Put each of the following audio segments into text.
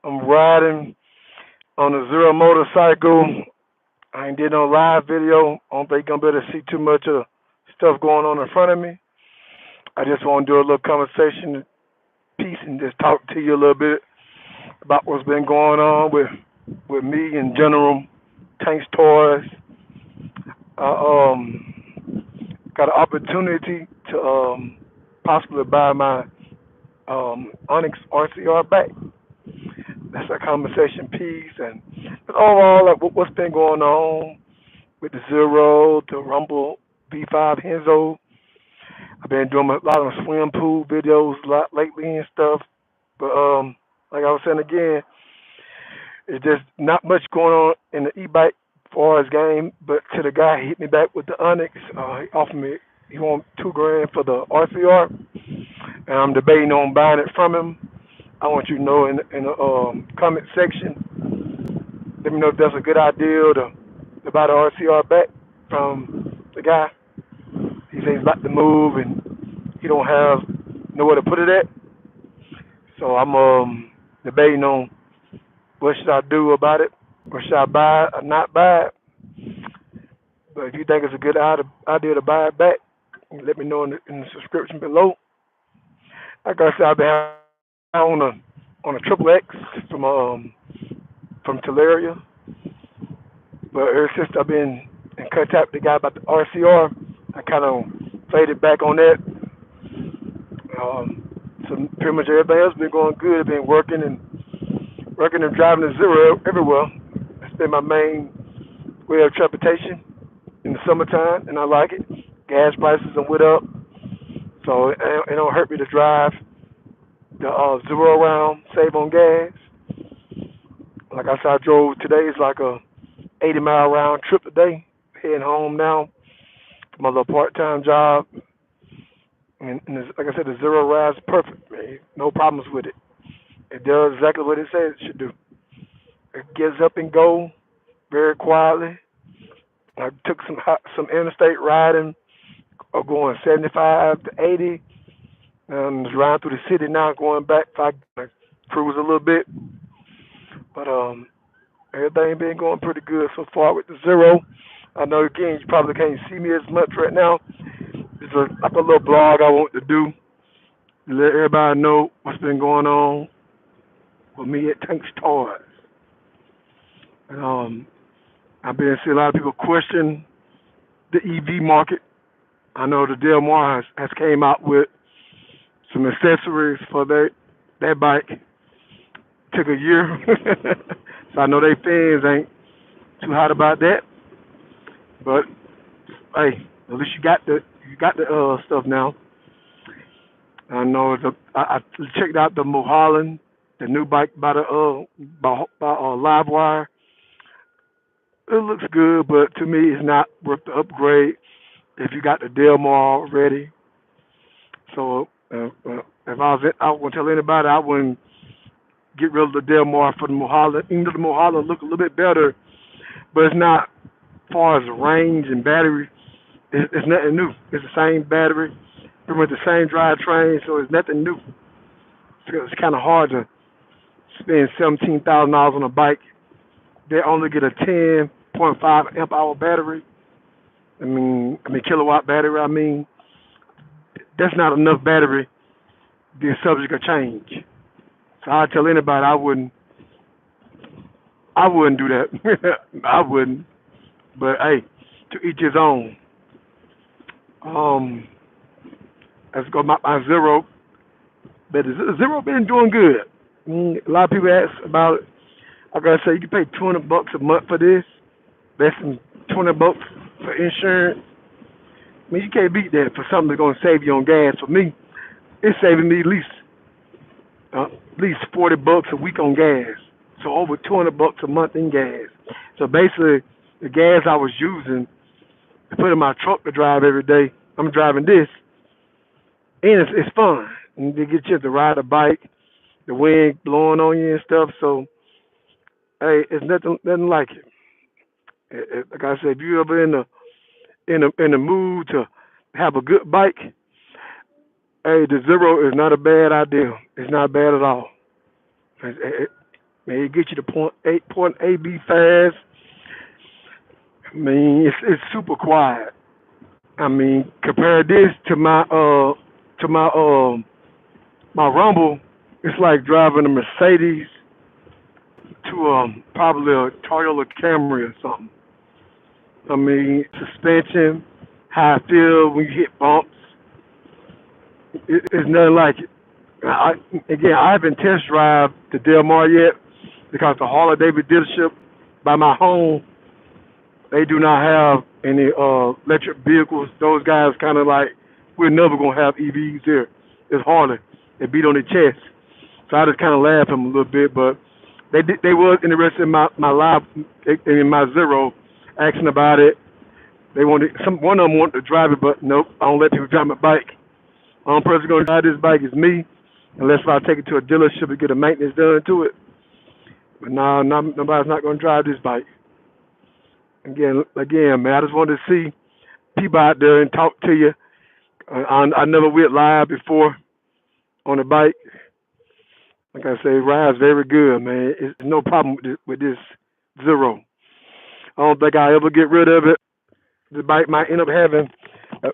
I'm riding on a zero motorcycle. I ain't did no live video. I don't think I'm gonna be able to see too much of the stuff going on in front of me. I just want to do a little conversation piece and just talk to you a little bit about what's been going on with me in general. Tanks Toys. I got an opportunity to possibly buy my Onyx RCR back. That's a conversation piece, and but overall, like what's been going on with the Zero, the Rumble V5 Henzo. I've been doing a lot of swim pool videos a lot lately and stuff. But like I was saying again, it's just not much going on in the e-bike for his game. But to the guy, he hit me back with the Onyx. He offered me, he want $2 grand for the RCR, and I'm debating on buying it from him. I want you to know in the comment section, let me know if that's a good idea to buy the RCR back from the guy. He says he's about to move and he don't have nowhere to put it at. So I'm debating on what should I do about it, or should I buy it or not buy it. But if you think it's a good idea to buy it back, let me know in the subscription below. Like I said, I've been on a triple X from Teleria, but ever since I've been in contact with the guy about the RCR, I kind of faded back on that. So pretty much everything else been going good. I've been working and driving the Zero everywhere. That's been my main way of transportation in the summertime, and I like it. Gas prices are went up, so it don't hurt me to drive the Zero around, save on gas. Like I said, I drove today. It's like a 80-mile round trip today. Heading home now from my little part-time job. And like I said, the Zero ride's perfect, man. No problems with it. It does exactly what it says it should do. It gets up and go very quietly. I took some interstate riding, going 75 to 80. And just riding through the city now, going back. I cruise a little bit, but everything been going pretty good so far with the Zero. I know again you probably can't see me as much right now. It's like a little blog I want to do to let everybody know what's been going on with me at Tanks Toys. And I've been seeing a lot of people question the EV market. I know the Del Mar has came out with some accessories for their bike. Took a year, so I know they fans ain't too hot about that. But hey, at least you got the stuff now. I know I checked out the Mulholland, the new bike by the Livewire. It looks good, but to me, it's not worth the upgrade if you got the Del Mar already. So if I wouldn't tell anybody, I wouldn't get rid of the Del Mar for the Mulholland. Even though the Mulholland look a little bit better, but it's not as far as range and battery. It's nothing new. It's the same battery, pretty much the same drivetrain, so it's nothing new. It's kind of hard to spend $17,000 on a bike. They only get a 10.5 amp hour battery. I mean kilowatt battery. I mean, that's not enough battery to be subject to change. So I tell anybody I wouldn't do that. I wouldn't. But hey, to each his own. Um, let's go my Zero. But the Zero been doing good. A lot of people ask about it. I gotta say, you can pay $200 a month for this. Less than $20 for insurance. I mean, you can't beat that for something that's gonna save you on gas. For me, it's saving me at least $40 a week on gas. So over $200 a month in gas. So basically, the gas I was using to put in my truck to drive every day, I'm driving this, and it's fun. And you get a chance to ride a bike, the wind blowing on you and stuff. So hey, it's nothing like it. Like I said, if you ever in the mood to have a good bike, hey, the Zero is not a bad idea. It's not bad at all. It, Man, it gets you to point A, B fast. I mean, it's super quiet. I mean, compare this to my Rumble. It's like driving a Mercedes to probably a Toyota Camry or something. I mean, suspension, how I feel when you hit bumps, it's nothing like it. I, again, I haven't test drive the Del Mar yet because the Harley Davidson dealership by my home, they do not have any electric vehicles. Those guys kind of like, we're never gonna have EVs here. It's Harley. They beat on their chest. So I just kind of laugh at them a little bit, but they was interested in my live in my zero, asking about it. They wanted one of them wanted to drive it, but nope, I don't let people drive my bike. The only person gonna drive this bike is me, unless I take it to a dealership and get a maintenance done to it. But no, nobody's not gonna drive this bike. Again, man, I just wanted to see people out there and talk to you. I never went live before on a bike. Like I say, ride's very good, man. It's no problem with this zero. I don't think I'll ever get rid of it. The bike might end up having, uh,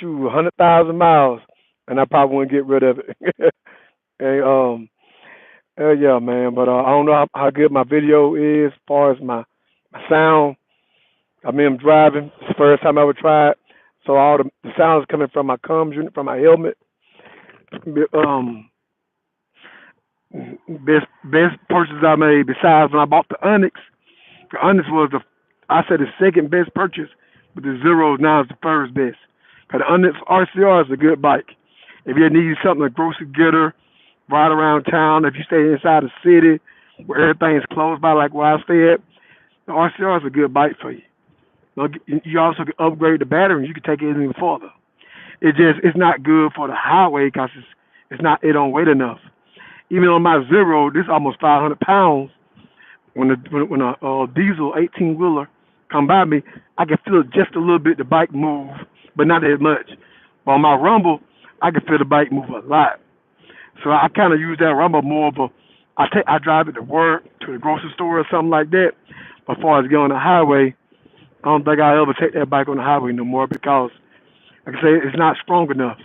100,000 miles, and I probably wouldn't get rid of it. And hell yeah, man. But I don't know how good my video is as far as my sound. I mean, I'm driving. It's the first time I ever tried, so all the sounds coming from my comms unit, from my helmet. Um, best purchase I made besides when I bought the Onyx. The Onyx was I said the second best purchase, but the Zero now is the first best. Cause the Onyx RCR is a good bike. If you need something, a grocery getter, ride around town. If you stay inside the city where everything is close by, like where I stay at, the RCR is a good bike for you. You also can upgrade the battery. You can take it even further. It's not good for the highway because it don't weight enough. Even on my Zero, this is almost 500 pounds. When a diesel 18 wheeler come by me, I can feel just a little bit the bike move, but not as much. But on my Rumble, I can feel the bike move a lot. So I kind of use that Rumble more of a. I drive it to work, to the grocery store or something like that. But as far as going on the highway, I don't think I'll ever take that bike on the highway no more because, like I say, it's not strong enough.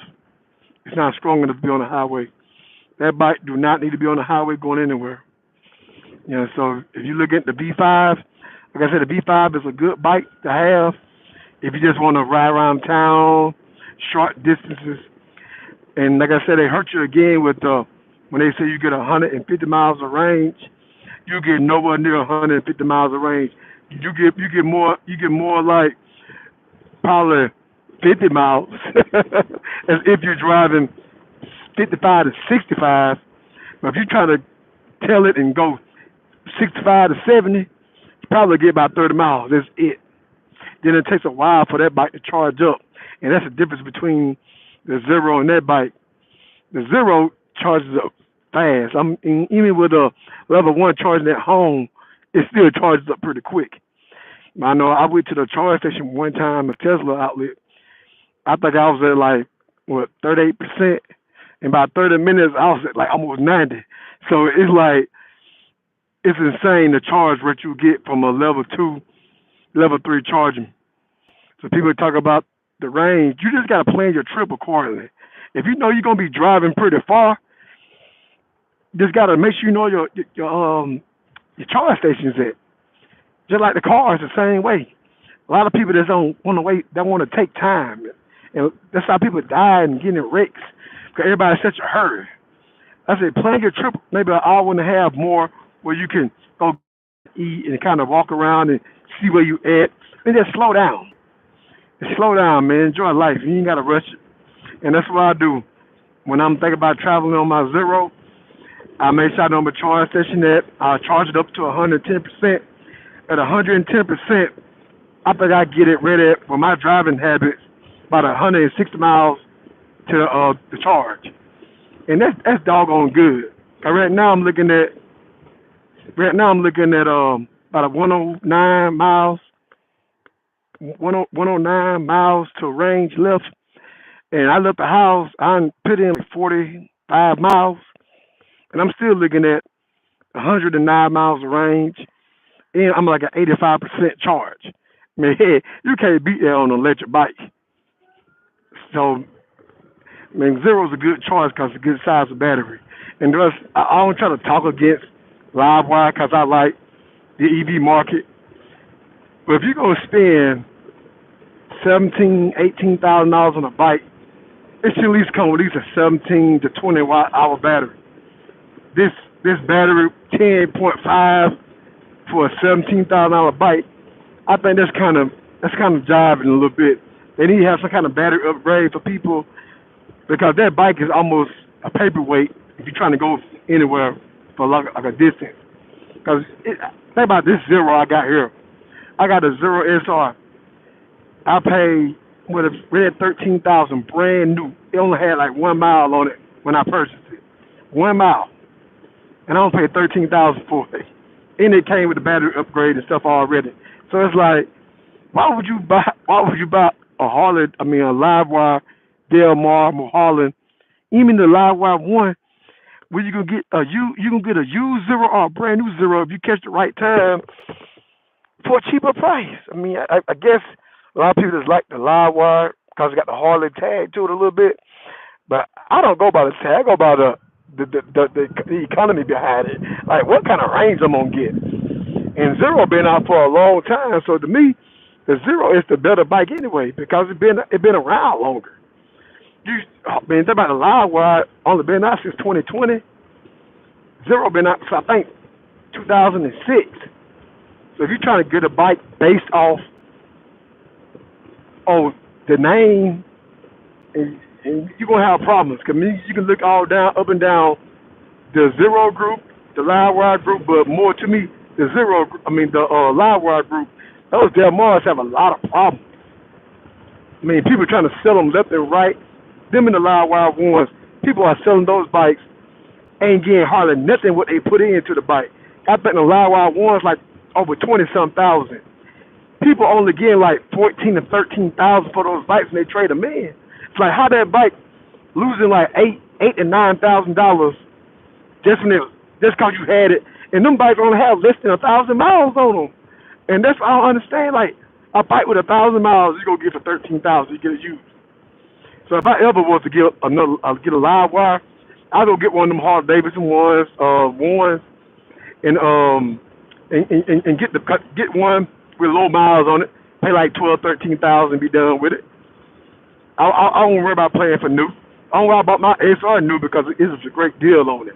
It's not strong enough to be on the highway. That bike do not need to be on the highway going anywhere. So if you look at the V5, like I said, the V5 is a good bike to have if you just want to ride around town, short distances. And like I said, they hurt you again with when they say you get 150 miles of range. You get nowhere near 150 miles of range. You get more like probably 50 miles as if you're driving 55 to 65. But if you're trying to tell it and go 65 to 70, you probably get about 30 miles. That's it. Then it takes a while for that bike to charge up. And that's the difference between the Zero and that bike. The Zero charges up fast. Even with a level 1 charging at home, it still charges up pretty quick. I know I went to the charge station one time, a Tesla outlet. I think I was at like, 38%. In about 30 minutes, I was at like almost 90. So it's like, it's insane the charge rate you get from a level 2, level 3 charging. So people talk about the range. You just got to plan your trip accordingly. If you know you're going to be driving pretty far, just got to make sure you know your charge stations at. Just like the cars, the same way. A lot of people just don't want to wait. They want to take time, and that's how people die and get in wrecks because everybody's such a hurry. I said, plan your trip maybe an hour and a half more where you can go eat and kind of walk around and see where you at, and just slow down. Just slow down, man. Enjoy life. You ain't got to rush it. And that's what I do. When I'm thinking about traveling on my Zero, I make sure I know my charge station that I charge it up to 110%. At 110%, I think I get it ready for my driving habits about 160 miles to the charge. And that's doggone good. Right now I'm looking at about 109 miles, 109 miles to range left. And I left the house. I put in like 45 miles, and I'm still looking at 109 miles of range, and I'm like an 85% charge. Man, you can't beat that on an electric bike. So, man, Zero's a good choice because it's a good size of battery. And thus, I don't try to talk against Livewire because I like the EV market. But if you're gonna spend 18,000 dollars on a bike, it should at least come with at least a 17 to 20 watt hour battery. This battery 10.5 for a $17,000 bike, I think that's kind of jiving a little bit. They need to have some kind of battery upgrade for people because that bike is almost a paperweight if you're trying to go anywhere for like a distance. Because think about this Zero I got here. I got a Zero SR. I paid with a red 13,000 brand new. It only had like 1 mile on it when I purchased it. 1 mile, and I only paid 13,000 for it. And it came with the battery upgrade and stuff already. So it's like, why would you buy? Why would you buy a Harley? I mean, a Livewire, Del Mar, Mulholland, even the Livewire one, where you gonna get you gonna get a used Zero or a brand new Zero if you catch the right time for a cheaper price. I mean, I guess a lot of people just like the Livewire because it got the Harley tag to it a little bit. But I don't go by the tag. I go by the economy behind it. Like what kind of range I'm gonna get. And Zero been out for a long time, so to me, the Zero is the better bike anyway because it been around longer. You I mean, think about the Livewire only been out since 2020. Zero been out since I think 2006. So if you're trying to get a bike based off on the name, and you're gonna have problems. Cause you can look all down, up and down the Zero group, the Livewire group, but more to me, the Livewire group. Those Del Mars have a lot of problems. I mean, people trying to sell them left and right. Them and the Livewire ones, people are selling those bikes, ain't getting hardly nothing what they put into the bike. I think the Livewire ones like over 20-some thousand. People only getting like 14 to 13,000 for those bikes, and they trade them in. It's like how that bike losing like eight and $9,000 just cause you had it, and them bikes only have less than 1,000 miles on them, and that's what I don't understand. Like a bike with 1,000 miles, you gonna get for 13,000, you get it used. So if I ever was to get a live wire, I'll go get one of them Harley Davidson ones, and get one with low miles on it. Pay like 12, 13,000, be done with it. I won't worry about paying for new. I don't worry about my SR new because it is a great deal on it.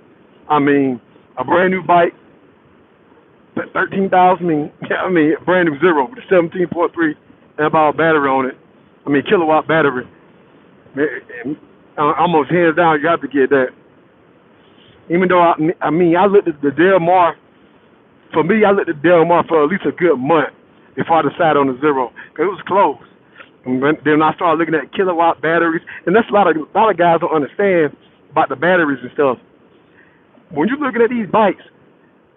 I mean, a brand new bike, 13,000. I mean, a brand new Zero with a 17.3 amp hour battery on it. I mean, kilowatt battery. Almost hands down, you have to get that. Even though I looked at the Del Mar. For me, I looked at Del Mar for at least a good month before I decided on the Zero because it was close. And then I started looking at kilowatt batteries, and that's a lot of guys don't understand about the batteries and stuff. When you're looking at these bikes,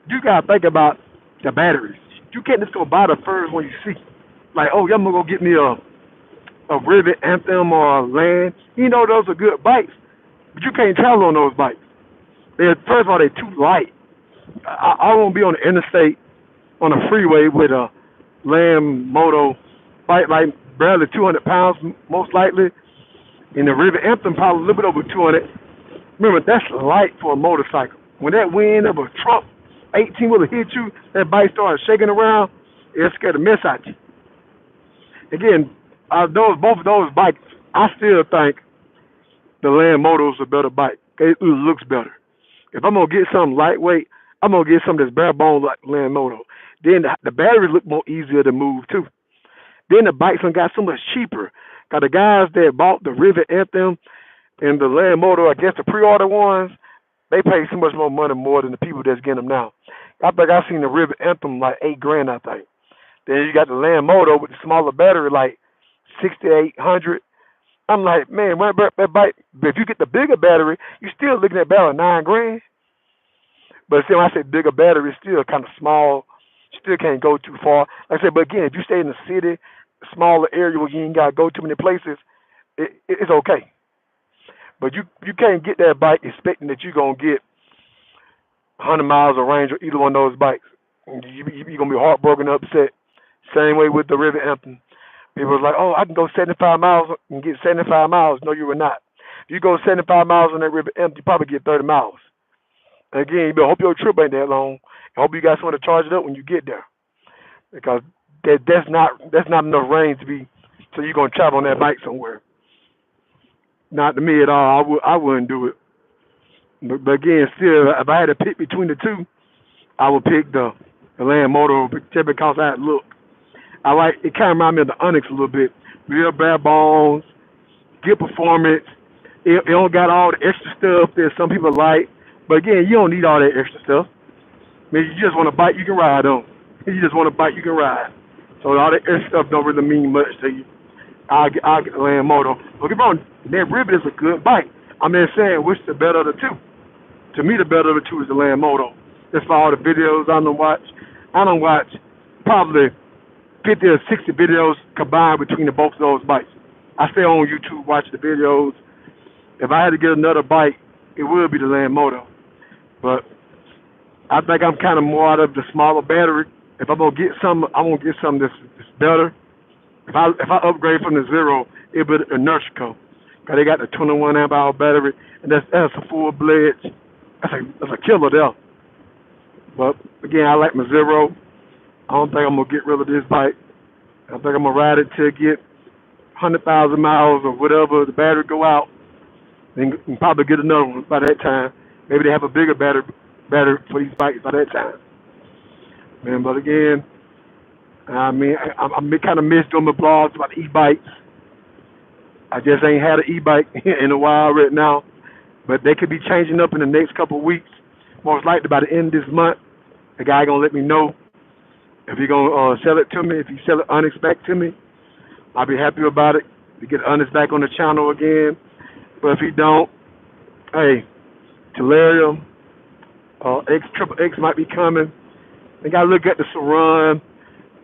you gotta think about the batteries. You can't just go buy the first one you see. Like, oh, yeah, I'm gonna go get me a Rivet Anthem or a Land. You know those are good bikes, but you can't travel on those bikes. First of all, they're too light. I won't be on the interstate on a freeway with a Land Moto bike like barely 200 pounds most likely, and the Rivet Anthem probably a little bit over 200. Remember, that's light for a motorcycle. When that wind of a truck 18 wheeler hit you, that bike starts shaking around, it scared the mess out you. Again, both of those bikes, I still think the Land Moto is a better bike. It looks better. If I'm gonna get something lightweight, I'm gonna get something that's bare bones like Land Moto. Then the batteries look more easier to move too. Then the bikes done got so much cheaper. Cause the guys that bought the Rivet Anthem and the Land Moto, I guess the pre-order ones, they pay so much more than the people that's getting them now. I think I seen the Rivet Anthem like $8,000, I think. Then you got the Land Moto with the smaller battery, like 6,800. I'm like, man, that bike. But if you get the bigger battery, you're still looking at about $9,000. But still, when I say bigger battery, it's still kind of small. You still can't go too far. Like I said, but again, if you stay in the city, smaller area where you ain't got to go too many places, it's okay. But you can't get that bike expecting that you're going to get 100 miles of range on either one of those bikes. You're going to be heartbroken, upset. Same way with the River Hampton. People was like, oh, I can go 75 miles and get 75 miles. No, you will not. If you go 75 miles on that River Hampton, you probably get 30 miles. And again, you better hope your trip ain't that long. I hope you got someone to charge it up when you get there, because that's not enough range to be so you're gonna travel on that bike somewhere. Not to me at all. I wouldn't do it. But again, still, if I had to pick between the two, I would pick the Land Moto just because I look. I like it. Kind of remind me of the Onyx a little bit. Real bare bones, good performance. It don't got all the extra stuff that some people like. But again, you don't need all that extra stuff. I mean, you just want a bike you can ride on. You just want a bike you can ride. So all that extra stuff don't really mean much to you. I'll get the Land Moto. Don't get me wrong, that Ribbon is a good bike. I'm just saying, which is the better of the two? To me, the better of the two is the Land Moto. That's for all the videos I don't watch. I don't watch probably 50 or 60 videos combined between the both of those bikes. I stay on YouTube watching the videos. If I had to get another bike, it would be the Land Moto. But I think I'm kind of more out of the smaller battery. If I'm gonna get something, I want to get something that's better. If I upgrade from the Zero, it'll be the inertia code. Cause they got the 21 amp hour battery, and that's a full blade. That's a killer there. But again, I like my Zero. I don't think I'm gonna get rid of this bike. I think I'm gonna ride it till it get 100,000 miles or whatever. The battery go out, and probably get another one by that time. Maybe they have a bigger battery for these bikes by that time. Man, but again, I mean, I'm kind of missed on my blogs about e-bikes. I just ain't had an e-bike in a while right now, but they could be changing up in the next couple of weeks. Most likely by the end of this month, the guy gonna let me know if he gonna sell it to me. If he sell it Onyx back to me, I'll be happy about it to get Onyx back on the channel again. But if he don't, hey, Tellurium, Triple X might be coming. They gotta look at the Saran.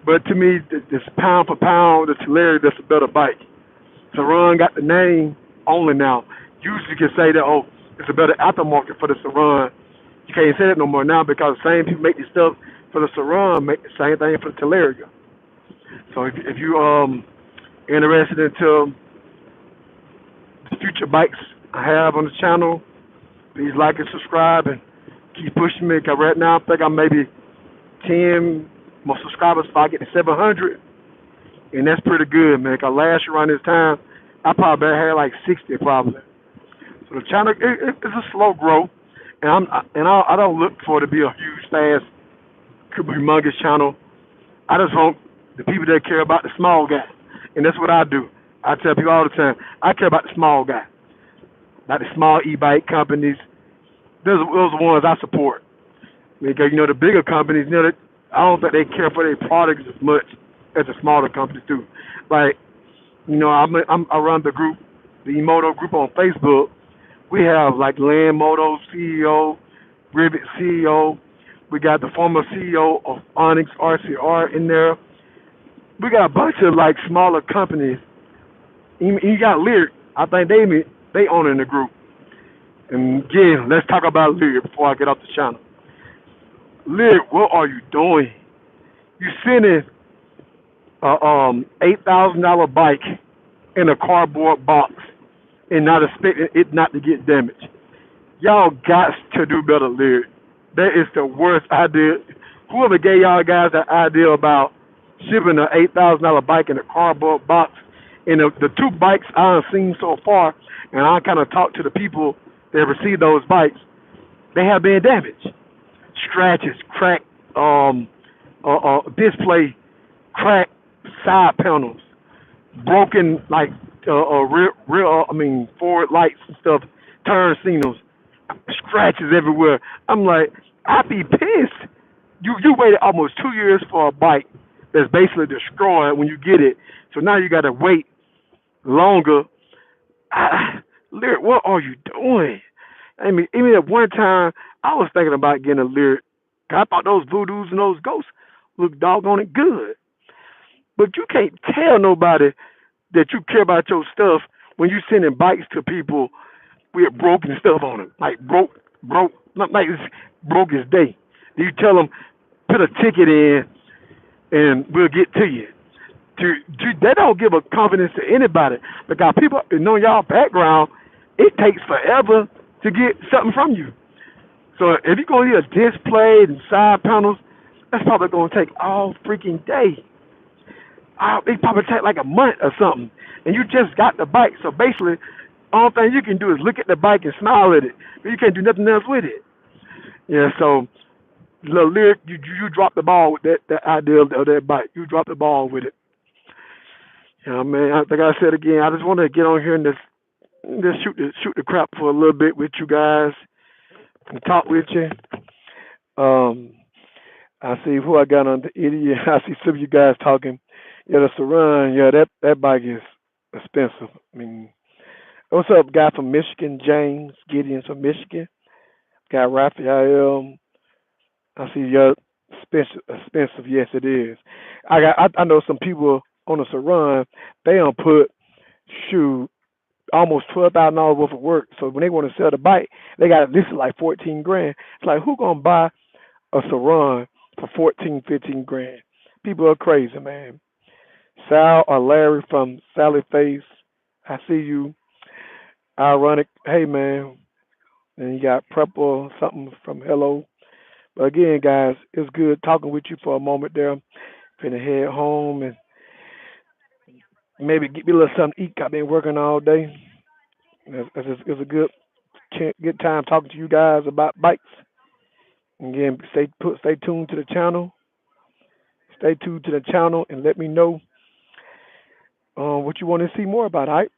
But to me, this pound for pound, the Tellurium, that's a better bike. Saran got the name only now. Usually you can say that, oh, it's a better aftermarket for the Saran. You can't say that no more now because the same people make the stuff for the Saran, make the same thing for the Tellurium. So if you interested into the future bikes I have on the channel, please like and subscribe and keep pushing me. Cause right now I think I'm maybe 10 more subscribers if I get to 700, and that's pretty good, man. Cause last year around this time, I probably had like 60 probably. So the channel it's a slow growth, and I don't look for it to be a huge, fast, humongous channel. I just want the people that care about the small guy, and that's what I do. I tell people all the time, I care about the small guy, about the small e-bike companies. Those are the ones I support. Because the bigger companies, I don't think they care for their products as much as the smaller companies do. Like, I run the group, the Emoto group on Facebook. We have like Land Moto CEO, Rivet CEO. We got the former CEO of Onyx RCR in there. We got a bunch of like smaller companies. You got Lyric. I think they own in the group. And again, let's talk about Lyric before I get off the channel. Lyric, what are you doing? You sending a $8,000 bike in a cardboard box and not expecting it not to get damaged. Y'all got to do better, Lyric. That is the worst idea. Whoever gave y'all guys that idea about shipping an $8,000 bike in a cardboard box, and the two bikes I've seen so far, and I kind of talked to the people that received those bikes, they have been damaged. Scratches, cracked display, cracked side panels, broken like forward lights and stuff, turn signals, scratches everywhere. I'm like, I'd be pissed. You waited almost 2 years for a bike that's basically destroyed when you get it, so now you got to wait longer. Lyric, what are you doing? I mean, even at one time, I was thinking about getting a Lyric. I thought those Voodoos and those Ghosts looked doggone it good. But you can't tell nobody that you care about your stuff when you sending bikes to people with broken stuff on them. Like broke like it's broke as day. You tell them put a ticket in and we'll get to you. They don't give a confidence to anybody because people know y'all background. It takes forever to get something from you. So if you're gonna need a display and side panels, that's probably gonna take all freaking day. It probably take like a month or something, and you just got the bike. So basically, all thing you can do is look at the bike and smile at it, but you can't do nothing else with it. Yeah. So the lyric, you drop the ball with that idea of that bike. You drop the ball with it. You know, man. Like I said again, I just want to get on here and just shoot the crap for a little bit with you guys and talk with you. Um, I see who I got on the idiot. I see some of you guys talking. Yeah, the Saran. Yeah, that bike is expensive. I mean, what's up, guy from Michigan? James Gideon from Michigan. Got Raphael. I see yeah, expensive. Expensive. Yes, it is. I know some people on the Saran. They don't put shoe almost $12,000 worth of work. So when they want to sell the bike, they got it listed like 14 grand. It's like who gonna buy a Saran for 14, 15 grand? People are crazy, man. Sal or Larry from Sally Face, I see you. Ironic, hey man. And you got Prep or something from Hello. But again, guys, it's good talking with you for a moment there. Finna head home and maybe get me a little something to eat. I've been working all day. It's a good time talking to you guys about bikes. Again, stay tuned to the channel. Stay tuned to the channel and let me know what you want to see more about. All right.